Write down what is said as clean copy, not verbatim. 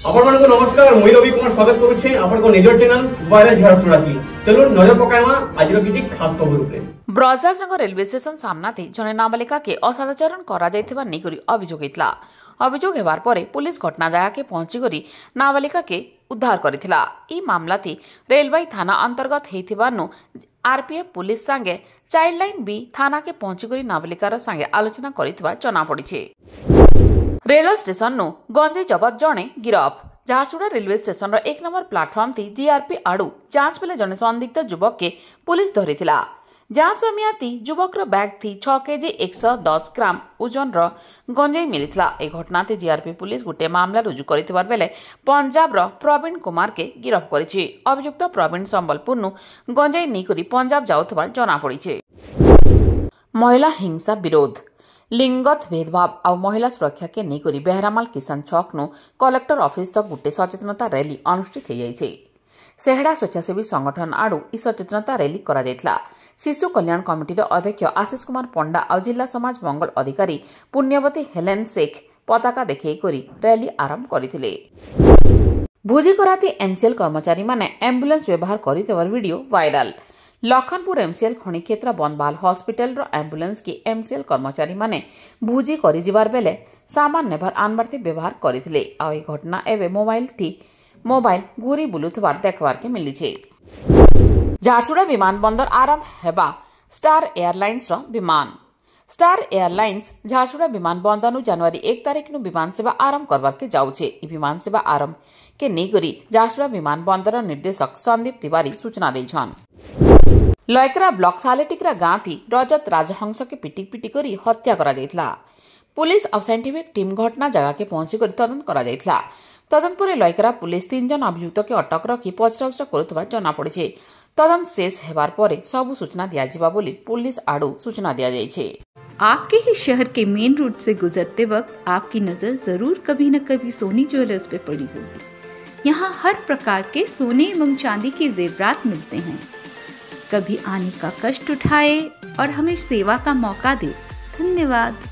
ଆପଣମାନଙ୍କୁ ନମସ୍କାର ମୁଁ ରବି କୁମାର ସ୍ୱାଗତ କରୁଛି ଆପଣଙ୍କ ନିଜର ଚ୍ୟାନେଲ ଭାଇରାଲ ଝାରସୁଗୁଡ଼ା की चलो नजर पकाइमा आज किछि खास खबर उपरे। ब्रजराजनगर रेलवे स्टेशन सामना जड़े नाबालिका के असदाचरण करा नेकरी अभियोग होता। अभियोग हेबार परे पुलिस घटना जगह के पहुंची करी नाबालिका के उद्धार करथिला। ई मामला थी रेलवे थाना अंतर्गत हेथिबानु आरपीएफ पुलिस संगे चाइल्ड लाइन बी थाना के पहुंची करी नाबालिकार संगे आलोचना करिथिबा जना पड़िछे। रेल स्टेशन नु गंजे जबत जणे गिरफ। झारसुगुड़ा रेलवे स्टेशन रो 1 नंबर प्लाटफॉर्म थी जीआरपी आड़ू जांच बेले जने संदिग्ध युवक के पुलिस धरिथिला। जांच समिया थी युवक रो बैग थी 6 केजी 110 ग्राम ओजन रो गंजेई मिलिथिला। ए घटना थी जीआरपी पुलिस गुटे मामला रुजु करिथिबार बेले पंजाब रो प्रवीण कुमार के गिरफ करिछि। अभियुक्त प्रवीण संबलपुर नु गंजेई निकरी पंजाब जाउथबा जना पड़िछि। महिला हिंसा विरोध लिंगत भेदभाव और महिला सुरक्षा के नेकरी बेहरामाल किसान छक नु कलेक्टर ऑफिस तक गुटे सचेतनता रैली अनुष्ठित हो सेहड़ा स्वेच्छासेवी संगठन आड़ू इ सचेतनता रैली करा जायतला। शिशु कल्याण कमिटी अध्यक्ष आशीष कुमार पंडा और जिला समाज मंगल अधिकारी पुण्यवती हेलेन शेख पताका देखै करी रैली आरंभ करथिले। भोजी कराती एमसीएल कर्मचारी माने एम्बुलेंस व्यवहार करितबार वीडियो वायरल। लखनपुर एमसीएल खणी क्षेत्र बनबाल हॉस्पिटल रो एम्बुलेंस की एमसीएल कर्मचारी माने भुजी करि जिबार बेले सामान नेबार आनबार व्यवहार करथिले। आ ए घटना एबे मोबाइल गुरी बुलुथबार देखबार के मिली। झारसुगुड़ा विमानबंदर आरंभ हेबा स्टार एयरलाइंस रो विमान। स्टार एयरलाइंस झारसुगुड़ा विमानबंदर नु जनवरी 1 तारीख नु विमान सेवा आरंभ करबार के जाउछे। ई विमान सेवा आरंभ के नेगरी झारसुगुड़ा विमानबंदर निर्देशक संदीप तिवारी सूचना दैछन। लयकरा ब्लॉक सालेटिकरा गाँ थी रजत राजहंस के पिटी करी हत्या करा जायतला। पुलिस और साइंटिफिक टीम घटना जगह के पहुंची कर तदंत करा जायतला। तदंत पर लयकरा पुलिस 3 जन अभियुक्त के अटक रखी पचराउचरा करुवा जना पड़े। तदंत शेष हेबार परे सब सूचना दिया बोली पुलिस आड़ू सूचना दिया जायछे। आपके ही शहर के मेन रोड से गुजरते वक्त आपकी नजर जरूर कभी न कभी सोनी ज्वेलर्स पे पड़ी होगी। यहाँ हर प्रकार के सोने एवं चांदी के जेवरात मिलते हैं। कभी आने का कष्ट उठाए और हमें सेवा का मौका दे। धन्यवाद।